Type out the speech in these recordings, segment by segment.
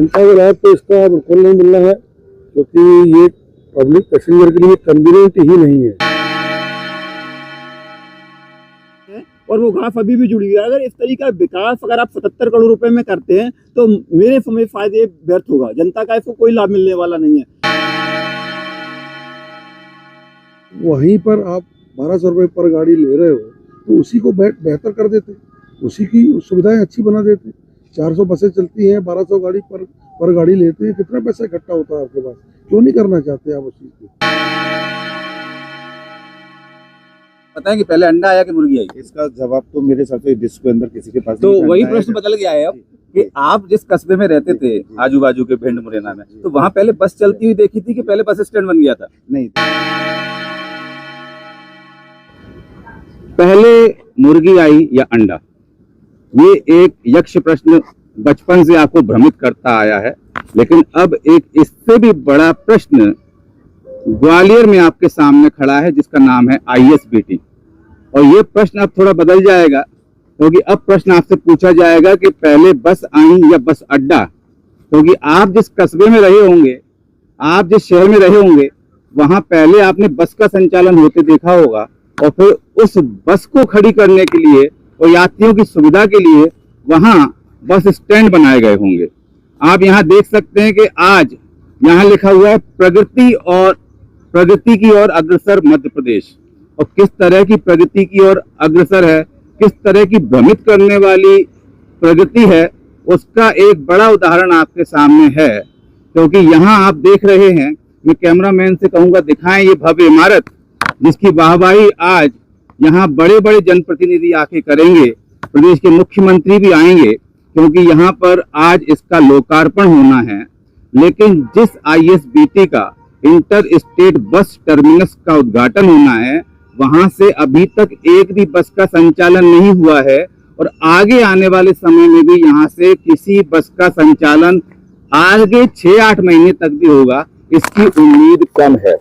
जनता को लाभ तो इसका बिल्कुल नहीं मिल रहा है, क्योंकि ये पब्लिक पैसेंजर के लिए कन्वीनियंट ही नहीं है और वो घास अभी भी जुड़ी हुई है। अगर इस तरीके का विकास अगर आप 77 करोड़ रुपए में करते हैं तो मेरे समय फायदे व्यर्थ होगा, जनता का इसको कोई लाभ मिलने वाला नहीं है। वहीं पर आप 1200 रुपये पर गाड़ी ले रहे हो तो उसी को बेहतर कर देते, उसी की सुविधाएं अच्छी बना देते। 400 बसें चलती हैं, 1200 गाड़ी पर गाड़ी लेते हैं, कितना पैसा इकट्ठा होता है आपके पास? क्यों नहीं करना चाहते आप उस चीज को? पता है कि पहले अंडा आया कि मुर्गी आई? इसका जवाब तो मेरे हिसाब से विश्व के अंदर किसी के पास तो वही प्रश्न बदल गया है अब कि आप जिस कस्बे में रहते थे आजू बाजू के भिंड मुरैना में, तो वहाँ पहले बस चलती हुई देखी थी कि पहले बस स्टैंड बन गया था? नहीं। पहले मुर्गी आई या अंडा, ये एक यक्ष प्रश्न बचपन से आपको भ्रमित करता आया है, लेकिन अब एक इससे भी बड़ा प्रश्न ग्वालियर में आपके सामने खड़ा है जिसका नाम है ISBT। और ये प्रश्न अब थोड़ा बदल जाएगा, क्योंकि अब प्रश्न आपसे पूछा जाएगा कि पहले बस आई या बस अड्डा। क्योंकि आप जिस कस्बे में रहे होंगे, आप जिस शहर में रहे होंगे, वहां पहले आपने बस का संचालन होते देखा होगा और फिर उस बस को खड़ी करने के लिए और यात्रियों की सुविधा के लिए वहां बस स्टैंड बनाए गए होंगे। आप यहाँ देख सकते हैं कि आज यहाँ लिखा हुआ है प्रगति की ओर अग्रसर मध्य प्रदेश। और किस तरह की प्रगति की ओर अग्रसर है, किस तरह की भ्रमित करने वाली प्रगति है, उसका एक बड़ा उदाहरण आपके सामने है। क्योंकि यहाँ आप देख रहे हैं, मैं कैमरामैन से कहूंगा दिखाएं ये भव्य इमारत जिसकी वाहवाही आज यहाँ बड़े बड़े जनप्रतिनिधि आके करेंगे, प्रदेश के मुख्यमंत्री भी आएंगे, क्योंकि यहाँ पर आज इसका लोकार्पण होना है। लेकिन जिस ISBT का इंटर स्टेट बस टर्मिनस का उद्घाटन होना है, वहां से अभी तक एक भी बस का संचालन नहीं हुआ है और आगे आने वाले समय में भी यहाँ से किसी बस का संचालन आगे 6-8 महीने तक भी होगा, इसकी उम्मीद कम है।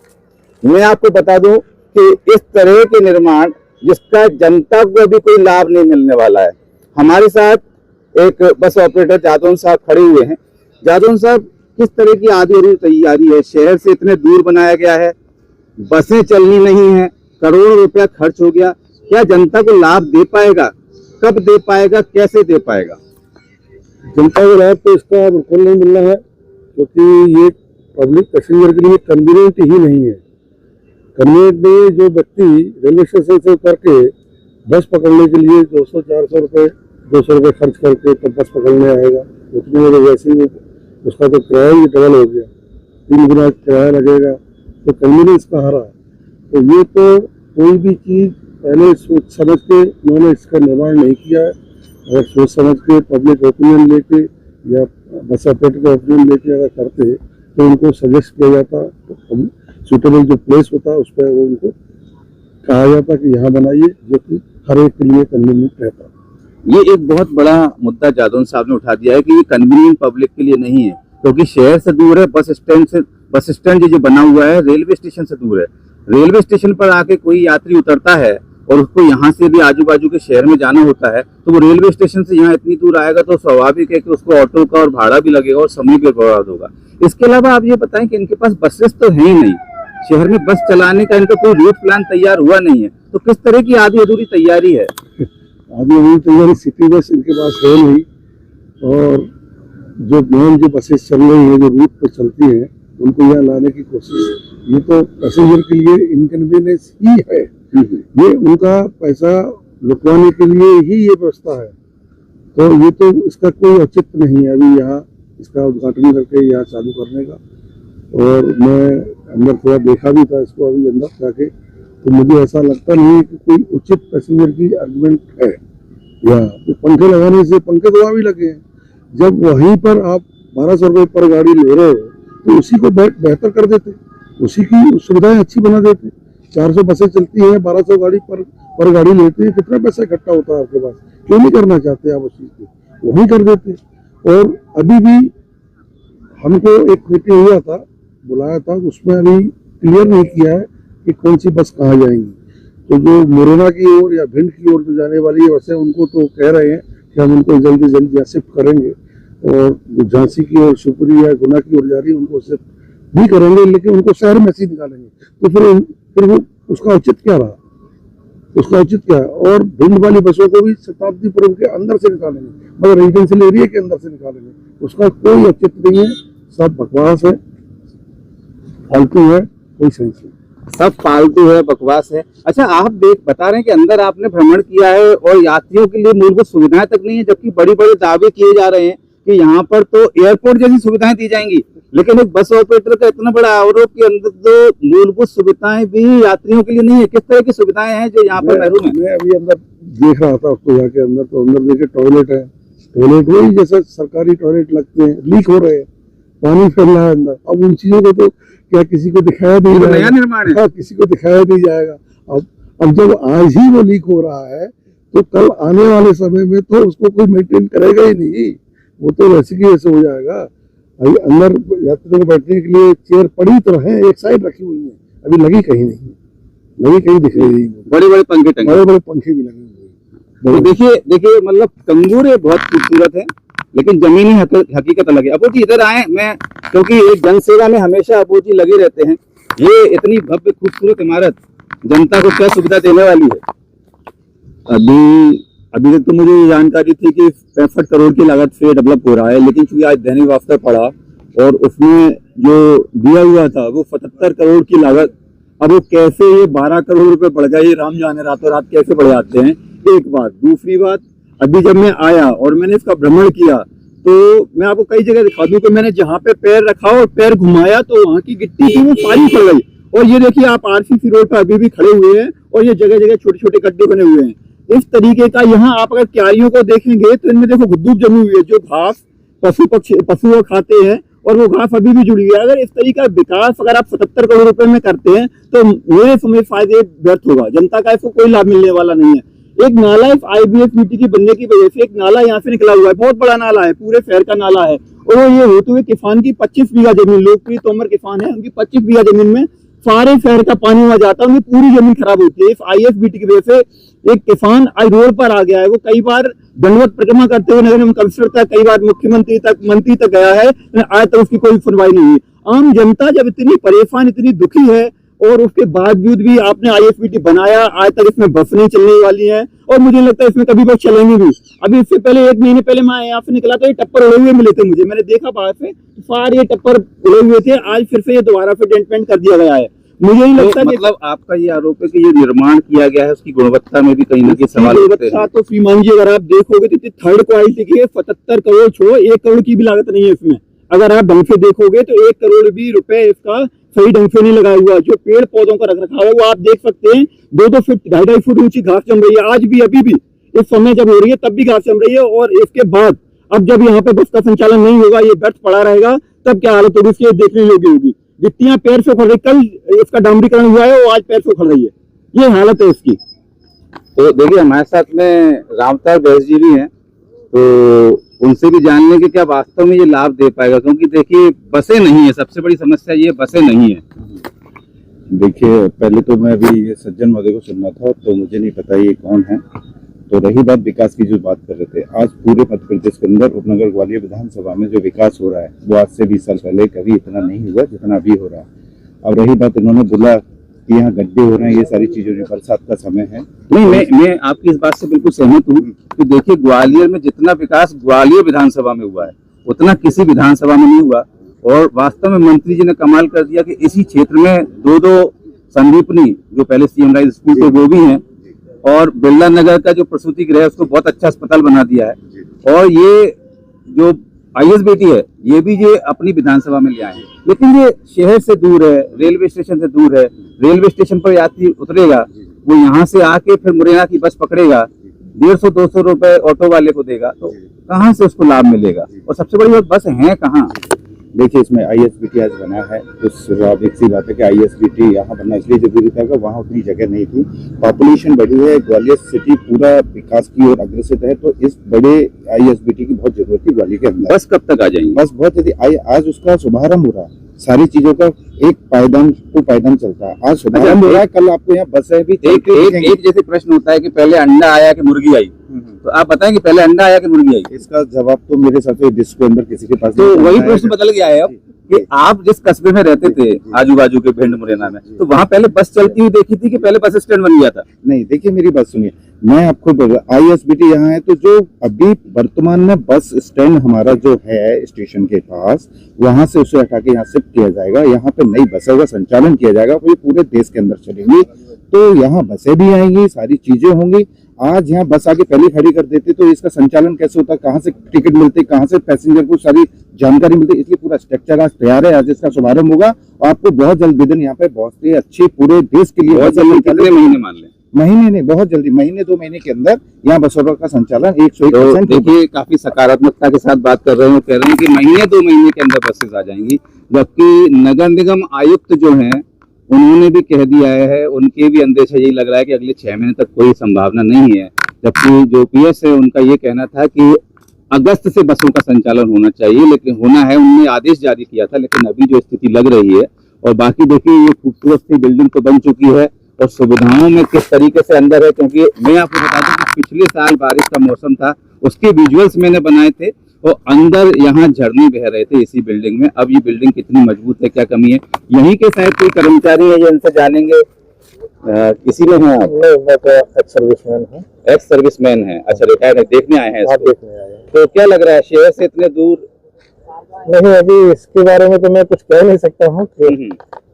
मैं आपको बता दूं कि इस तरह के निर्माण जिसका जनता को भी कोई लाभ नहीं मिलने वाला है। हमारे साथ एक बस ऑपरेटर जादौन साहब खड़े हुए हैं। जादौन साहब, किस तरह की आधी अधूरी तैयारी है? शहर से इतने दूर बनाया गया है, बसें चलनी नहीं है, करोड़ों रुपया खर्च हो गया, क्या जनता को लाभ दे पाएगा? कब दे पाएगा? कैसे दे पाएगा? जनता को लाभ तो इसका बिल्कुल नहीं मिल रहा है, क्योंकि ये पब्लिक पैसेंजर के लिए कन्वीनियंट ही नहीं है। कन्वीनियंट में जो व्यक्ति रेलवे स्टेशन से उतर के बस पकड़ने के लिए 200-400 रुपये 200 रुपये खर्च करके तब बस पकड़ने आएगा, उतने में तो वैसे ही उसका तो किराया ही डबल हो गया, 3 गुना किराया लगेगा, तो कन्वीनियंस कहाँ रहा? तो ये तो कोई भी चीज़ पहले सोच समझ के उन्होंने इसका निर्माण नहीं किया है। अगर सोच समझ के पब्लिक ओपिनियन लेके या बस ऑपरेटर का ओपिनियन लेके अगर करते तो उनको सजेस्ट किया जाता, तो सूटेबल जो प्लेस होता उस पर वो उनको कहा जाता कि यहाँ बनाइए, जो कि हर एक के लिए कन्वीनियंट रहता। ये एक बहुत बड़ा मुद्दा जादौन साहब ने उठा दिया है कि ये कन्वीनियंट पब्लिक के लिए नहीं है, क्योंकि शहर से दूर है, बस स्टैंड जो बना हुआ है रेलवे स्टेशन से दूर है। रेलवे स्टेशन पर आके कोई यात्री उतरता है और उसको यहाँ से भी आजू बाजू के शहर में जाना होता है, तो वो रेलवे स्टेशन से यहाँ इतनी दूर आएगा तो स्वाभाविक है कि उसको ऑटो का और भाड़ा भी लगेगा और समय भी बर्बाद होगा। इसके अलावा आप ये बताएं कि इनके पास बसेस तो है ही नहीं, शहर में बस चलाने का इनका कोई रूट प्लान तैयार हुआ नहीं है, तो किस तरह की आधी अधूरी तैयारी है? आधी अधूरी तैयारी सिटी बस इनके पास है नहीं, और जो मेन जो बसेस चल रही है, जो रूट पर चलती हैं, उनको यहाँ लाने की कोशिश, ये तो पैसेंजर के लिए इनकन्वीनियंस ही है। ये उनका पैसा लुटवाने के लिए ही ये व्यवस्था है, तो ये तो इसका कोई औचित्य नहीं है अभी यहाँ इसका उद्घाटन करके यहाँ चालू करने का। और मैं अंदर थोड़ा देखा भी था इसको अभी अंदर जाके, तो मुझे ऐसा लगता नहीं है कि कोई उचित पैसेंजर की आर्गुमेंट है यहाँ। तो पंखे लगाने से पंखे तो वहाँ भी लगे हैं, जब वहीं पर आप 1200 रुपये पर गाड़ी ले रहे हो तो उसी को बेहतर कर देते, उसी की सुविधाएं अच्छी बना देते। 400 बसें चलती हैं, 1200 गाड़ी पर गाड़ी लेते हैं, कितना पैसा इकट्ठा होता है आपके पास? क्यों नहीं करना चाहते आप उस चीज़ को? वहीं कर देते। और अभी भी हमको एक मीटिंग हुआ था, बुलाया था, उसमें अभी क्लियर नहीं किया है कि कौन सी बस कहाँ जाएंगी। तो जो मुरैना की ओर या भिंड की ओर जो जाने वाली है बसें, उनको तो कह रहे हैं कि हम उनको जल्दी जल्दी शिफ्ट करेंगे। और जो झांसी की और शिवपुरी या गुना की ओर जा रही है उनको उससे भी करेंगे, लेकिन उनको शहर में से ही निकालेंगे। तो फिर वो उसका औचित्य क्या रहा, उसका औचित्य क्या है? और भिंड वाली बसों को भी शताब्दीपुरम के अंदर से निकालेंगे, मगर रेजिडेंशियल एरिया के अंदर से निकालेंगे, उसका कोई औचित्य नहीं है, सब बकवास है, फालतू है, कोई सेंस नहीं। सब फालतू है, बकवास है। अच्छा, आप बता रहे हैं कि अंदर आपने भ्रमण किया है और यात्रियों के लिए मूलभूत सुविधाएं तक नहीं है, जबकि बड़ी बड़े दावे किए जा रहे हैं कि यहाँ पर तो एयरपोर्ट जैसी सुविधाएं दी जाएंगी, लेकिन एक बस ऑपरेटर का इतना बड़ा आरोप कि अंदर तो मूलभूत सुविधाएं भी यात्रियों के लिए नहीं है। किस तरह की सुविधाएं हैं जो यहाँ पर महरूम है? मैं अभी अंदर देख रहा था उसको जाके अंदर, तो अंदर देखे टॉयलेट है, टॉयलेट वही जैसे सरकारी टॉयलेट लगते हैं, लीक हो रहे हैं, पानी फैल रहा है अंदर। अब उन चीजों को तो क्या किसी को दिखाया नहीं जाएगा? नया निर्माण है। हाँ, किसी को दिखाया नहीं जाएगा। अब जब आज ही वो लीक हो रहा है तो कल आने वाले समय में तो उसको कोई मेंटेन करेगा ही नहीं, वो तो वैसे की वैसे हो जाएगा। अभी अंदर यात्रियों को बैठने के लिए चेयर पड़ी तो है, एक साइड रखी हुई है, अभी लगी कहीं नहीं, लगी कहीं दिख रही नहीं। बड़े बड़े पंखे टंगे, बड़े बड़े पंखे भी लगे हुए हैं। तो देखिए मतलब कंगूरे बहुत खूबसूरत है, लेकिन जमीनी हकीकत अलग है। अबू जी इधर आए, मैं क्योंकि एक जनसेवा में हमेशा अबू जी लगे रहते हैं। ये इतनी भव्य खूबसूरत इमारत जनता को क्या सुविधा देने वाली है? अभी तक तो मुझे ये जानकारी थी कि 65 करोड़ की लागत से डेवलप हो रहा है, लेकिन चूंकि आज दैनिक भास्कर पढ़ा और उसमें जो दिया हुआ था वो 77 करोड़ की लागत, अब वो कैसे ये 12 करोड़ रुपए बढ़ गए, ये राम जाने रातों रात कैसे बढ़ जाते हैं, एक बात। दूसरी बात, अभी जब मैं आया और मैंने इसका भ्रमण किया तो मैं आपको कई जगह दिखा दूं कि मैंने जहाँ पे पैर रखा और पैर घुमाया तो वहाँ की गिट्टी थी वो सारी पड़ गई। और ये देखिए आप आरसीसी रोड पर अभी भी खड़े हुए हैं और ये जगह जगह छोटे छोटे गड्ढे बने हुए हैं। इस तरीके का यहाँ आप अगर क्यारियों को देखेंगे तो इनमें देखो गुद्दूब जमी हुई है, जो घास पशु खाते हैं और वो घास अभी भी जुड़ी हुई है। अगर इस तरीके का विकास अगर आप 77 करोड़ रुपए में करते हैं तो मेरे समय फायदे व्यर्थ होगा, जनता का इसको कोई लाभ मिलने वाला नहीं है। एक नाला इस IBSBT की बनने की वजह से एक नाला यहाँ से निकला हुआ है, बहुत बड़ा नाला है, पूरे शहर का नाला है, और वो ये होते हुए किसान की 25 बीघा जमीन, लोकप्रिय तोमर किसान है, उनकी 25 बीघा जमीन में सारे शहर का पानी वहां जाता है, उनकी पूरी जमीन खराब होती है। इस ISBT की वजह से एक किसान आज रोड पर आ गया है, वो कई बार दंडवत परिक्रमा करते हुए नगर निगम कमिश्नर तक, कई बार मुख्यमंत्री तक, मंत्री तक गया है, आज तक उसकी कोई सुनवाई नहीं हुई। आम जनता जब इतनी परेशान, इतनी दुखी है और उसके बावजूद भी आपने ISBT बनाया, आज तक इसमें बस नहीं चलने वाली है और मुझे लगता है इसमें कभी बस चलेंगी भी। अभी इससे पहले 1 महीने पहले मैं यहाँ से निकला था, ये टप्पर उड़े हुए मिले थे मुझे, मैंने देखा बाहर से सारे टप्पर उड़े हुए थे। आज फिर से ये दोबारा से डेंटमेंट कर दिया गया है। मुझे नहीं लगता मतलब आपका ये आरोप है कि ये निर्माण किया गया है उसकी गुणवत्ता में भी कहीं ना कहीं सवाल उठते हैं। तो श्रीमान जी अगर आप देखोगे तो थर्ड क्वालिटी की 77 करोड़ छोड़ो, 1 करोड़ की भी लागत नहीं है इसमें। अगर आप ढंग से देखोगे तो 1 करोड़ भी रुपए इसका सही ढंग से नहीं लगाया हुआ। जो पेड़ पौधों का रख रखाव है वो आप देख सकते हैं, 2-2 फीट 2.5 फुट ऊंची घास जम रही है आज भी, अभी भी इस समय जब हो रही है तब भी घास जम रही है। और इसके बाद अब जब यहाँ पे बस का संचालन नहीं होगा, ये व्यर्थ पड़ा रहेगा, तब क्या हालत होगी इसकी देखने योग्य होगी। गिट्टियां पैर से उखड़ रही, कल इसका डामरीकरण हुआ है, वो आज पैर से उखड़ रही है, ये हालत है इसकी। तो देखिए हमारे साथ में रामतार बैस जी भी हैं, तो उनसे भी जानने के क्या वास्तव में ये लाभ दे पाएगा, क्योंकि देखिए बसें नहीं है, सबसे बड़ी समस्या ये बसें नहीं है। देखिए पहले तो मैं अभी ये सज्जन महोदय को सुनना था तो मुझे नहीं पता ये कौन है। तो रही बात विकास की जो बात कर रहे थे, आज पूरे मध्य प्रदेश के अंदर उपनगर ग्वालियर विधानसभा में जो विकास हो रहा है वो आज से 20 साल पहले कभी इतना नहीं हुआ जितना अभी हो रहा है। और रही बात इन्होंने बोला कि यहाँ गड्ढे हो रहे हैं, ये सारी चीजों में बरसात का समय है। नहीं, मैं आपकी इस बात से बिल्कुल सहमत हूँ कि देखिए ग्वालियर में जितना विकास ग्वालियर विधानसभा में हुआ है उतना किसी विधानसभा में नहीं हुआ। और वास्तव में मंत्री जी ने कमाल कर दिया कि इसी क्षेत्र में 2 संदीपनी जो पहले CM राइज स्कूल थे वो भी हैं, और बिरला नगर का जो प्रसूति गृह है उसको बहुत अच्छा अस्पताल बना दिया है। और ये जो ISBT है ये भी ये अपनी विधानसभा में ले आए हैं, लेकिन ये शहर से दूर है, रेलवे स्टेशन से दूर है। रेलवे स्टेशन पर यात्री उतरेगा, वो यहाँ से आके फिर मुरैना की बस पकड़ेगा, 150-200 रुपए ऑटो वाले को देगा, तो कहाँ से उसको लाभ मिलेगा। और सबसे बड़ी बात बस है कहाँ। देखिए इसमें ISBT आज बना है तो स्वाभाविक सी बात है कि ISBT यहाँ बनना इसलिए जरूरी था कि वहाँ उतनी जगह नहीं थी, पॉपुलेशन बढ़ी है, ग्वालियर सिटी पूरा विकास की ओर अग्रसर है, तो इस बड़े ISBT की बहुत जरूरत थी ग्वालियर के अंदर। बस कब तक आ जाएंगे? बस बहुत जल्दी आज उसका शुभारंभ हो रहा है, सारी चीजों का एक पायदान टू पायदान चलता है। आज शुभारंभ हो रहा है, कल आपको यहाँ बसें भी एक जैसे प्रश्न होता है कि पहले अंडा आया कि मुर्गी आई, तो आप बताएं कि पहले अंडा आया कि मुर्गी आई? इसका जवाब तो मेरे हिसाब से डिस्क के अंदर किसी के पास तो नहीं वही है। प्रश्न बदल गया है अब कि आप जिस कस्बे में रहते थे आजू बाजू के भिंड मुरैना में, तो वहां पहले बस चलती हुई देखी थी कि पहले बस स्टैंड बन गया था? नहीं, देखिए मेरी बात सुनिए, मैं आपको बोल रहा ISBT यहाँ है, तो जो अभी वर्तमान में बस स्टैंड हमारा जो है स्टेशन के पास, वहां से उसे हटा के यहाँ शिफ्ट किया जाएगा। यहाँ पे नई बसों का संचालन किया जाएगा, वो पूरे देश के अंदर चलेंगी, तो यहाँ बसें भी आएंगी, सारी चीजें होंगी। आज यहाँ बस आके पहले खड़ी कर देते तो इसका संचालन कैसे होता, कहाँ से टिकट मिलते, कहाँ से पैसेंजर को सारी जानकारी मिलती, इसलिए पूरा स्ट्रक्चर आज तैयार है। आज इसका शुभारंभ होगा और आपको बहुत जल्द विदिन यहाँ पे बहुत ही अच्छी पूरे देश के लिए बहुत जल्दी, कितने महीने मान लें? महीने नहीं, बहुत जल्दी, महीने 2 महीने के अंदर यहाँ बसों का संचालन 101%। देखिए काफी सकारात्मकता के साथ बात कर रहे हैं, कह रहे हैं कि महीने 2 महीने के अंदर बसेस आ जाएंगी, जबकि नगर निगम आयुक्त जो हैं उन्होंने भी कह दिया है, उनके भी अंदेशा यही लग रहा है कि अगले 6 महीने तक कोई संभावना नहीं है। जबकि जो PS है उनका ये कहना था कि अगस्त से बसों का संचालन होना चाहिए, लेकिन होना है, उन्होंने आदेश जारी किया था, लेकिन अभी जो स्थिति लग रही है। और बाकी देखिए ये खूबसूरत सी बिल्डिंग तो बन चुकी है और सुविधाओं में किस तरीके से अंदर है, क्योंकि मैं आपको बता दूं कि पिछले साल बारिश का मौसम था, उसके विजुअल्स मैंने बनाए थे और अंदर यहाँ झरने बह रहे थे इसी बिल्डिंग में। अब ये बिल्डिंग कितनी मजबूत है, क्या कमी है, यहीं के शायद कोई कर्मचारी है, इनसे जानेंगे। किसी में हैं आप? मैं तो एक्स सर्विसमैन हूँ। एक्स सर्विसमैन है, अच्छा, रिटायर्ड है, देखने आए हैं इसको? देखने आए हैं। तो क्या लग रहा है शहर से इतने दूर? नहीं, अभी इसके बारे में तो मैं कुछ कह नहीं सकता हूँ,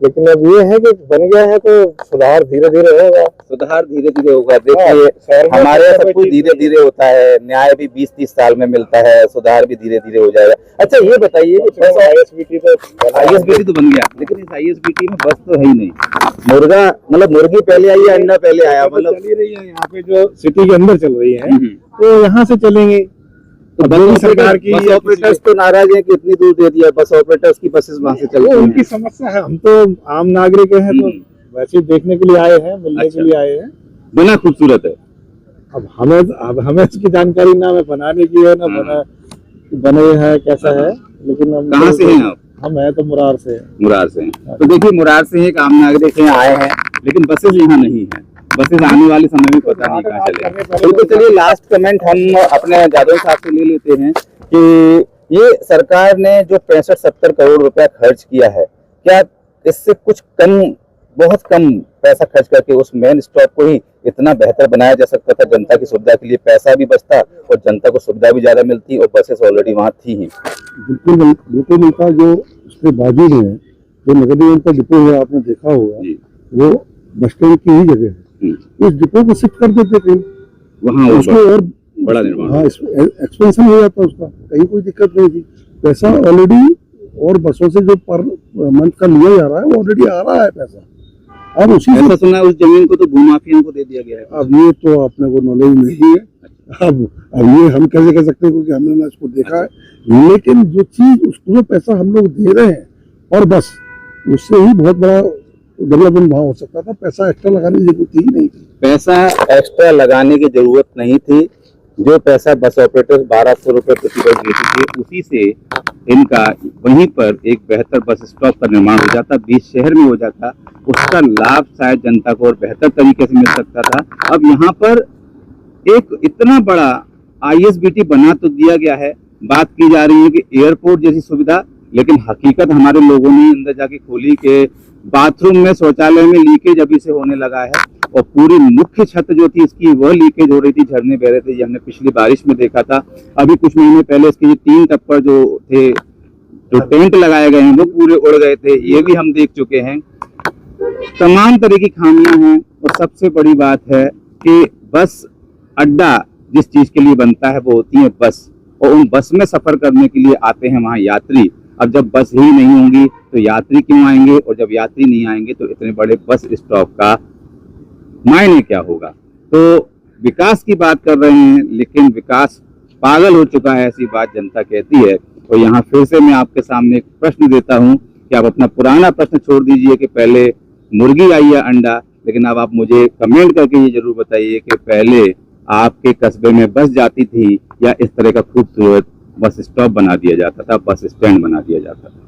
लेकिन अब ये है कि बन गया है तो सुधार धीरे धीरे होगा। सुधार धीरे धीरे होगा। देखिए हमारे यहाँ सब कुछ धीरे धीरे होता है, न्याय भी 20-30 साल में मिलता है, सुधार भी धीरे धीरे हो जाएगा। अच्छा ये बताइए कि ISBT तो बन गया, लेकिन इस ISBT में बस तो है ही नहीं, मुर्गा मतलब मुर्गी पहले आई या अंडा पहले आया? मतलब चली रही है यहाँ पे, जो सिटी के अंदर चल रही है, तो यहाँ से चलेंगे। तो बस सरकार की बस ऑपरेटर्स तो नाराज है कि इतनी दूर दे दिया, बस ऑपरेटर्स की बसेस वहां से चलती हैं। उनकी समस्या है, हम तो आम नागरिक हैं, तो वैसे देखने के लिए आए हैं, मिलने के लिए आए हैं। बना खूबसूरत है। अब हमें इसकी जानकारी ना हमें बनाने की है, ना बने है कैसा है, लेकिन हम कहाँ से हैं आप? हम है तो मुरार से। मुरार से हैं। तो देखिए मुरार से एक आम नागरिक यहाँ आए हैं, लेकिन बसेस यहाँ नहीं है, बसेस आने वाले समय में पता नहीं कहाँ चले। तो चलिए लास्ट कमेंट हम अपने जादव साहब से ले लेते हैं कि ये सरकार ने जो 65-70 करोड़ रुपया खर्च किया है, क्या इससे कुछ कम, बहुत कम पैसा खर्च करके उस मेन स्टॉप को ही इतना बेहतर बनाया जा सकता था? जनता की सुविधा के लिए पैसा भी बचता और जनता को सुविधा भी ज्यादा मिलती और बसेस ऑलरेडी वहाँ थी ही। बिल्कुल मिलता। जो उसके बाजू में जो नगर निगम का डिपो है, आपने देखा होगा, वो बस स्टैंड की ही जगह है, उस डिपो को शिफ्ट कर देते थे वहाँ, उसको और बड़ा निर्माण, हाँ एक्सपेंशन हो जाता उसका, कहीं कोई दिक्कत नहीं थी। पैसा ऑलरेडी और बसों से जो पर मंथ का लिया जा रहा है वो ऑलरेडी आ रहा है पैसा। अब उसी ऐसा सुना है उस जमीन को तो भूमाफिया को दे दिया गया है। अब ये तो अपने को नॉलेज नहीं है, अब ये हम कैसे कह सकते हैं, क्योंकि हमने ना इसको देखा है। लेकिन जो चीज उसको जो पैसा हम लोग दे रहे हैं और बस उससे ही बहुत बड़ा डेवलपमेंट वहाँ हो सकता था। पैसा एक्स्ट्रा लगाने की जरूरत ही नहीं थी। पैसा एक्स्ट्रा लगाने की जरूरत नहीं थी। जो पैसा बस ऑपरेटर 1200 रुपए प्रति बस देते थे, उसी से इनका वहीं पर एक बेहतर बस स्टॉप का निर्माण हो जाता, बीच शहर में हो जाता, उसका लाभ शायद जनता को और बेहतर तरीके से मिल सकता था। अब यहाँ पर एक इतना बड़ा ISBT बना तो दिया गया है, बात की जा रही है कि एयरपोर्ट जैसी सुविधा, लेकिन हकीकत हमारे लोगों ने अंदर जाके खोली कि बाथरूम में, शौचालय में लीकेज अभी से होने लगा है और पूरी मुख्य छत जो थी इसकी वह लीकेज हो रही थी, झरने बह रहे थे। ये हमने पिछली बारिश में देखा था। अभी कुछ महीने पहले इसके 3 टप्पर जो थे, जो टेंट लगाए गए हैं, वो पूरे उड़ गए थे, ये भी हम देख चुके हैं। तमाम तरह की खामियां हैं और सबसे बड़ी बात है कि बस अड्डा जिस चीज के लिए बनता है वो होती है बस, और उन बस में सफर करने के लिए आते हैं वहाँ यात्री। अब जब बस ही नहीं होंगी तो यात्री क्यों आएंगे, और जब यात्री नहीं आएंगे तो इतने बड़े बस स्टॉप का मायने क्या होगा। तो विकास की बात कर रहे हैं, लेकिन विकास पागल हो चुका है, ऐसी बात जनता कहती है। तो यहाँ फिर से मैं आपके सामने एक प्रश्न देता हूँ कि आप अपना पुराना प्रश्न छोड़ दीजिए कि पहले मुर्गी आई या अंडा, लेकिन अब आप मुझे कमेंट करके ये जरूर बताइए कि पहले आपके कस्बे में बस जाती थी या इस तरह का खूबसूरत बस स्टॉप बना दिया जाता था, बस स्टैंड बना दिया जाता था।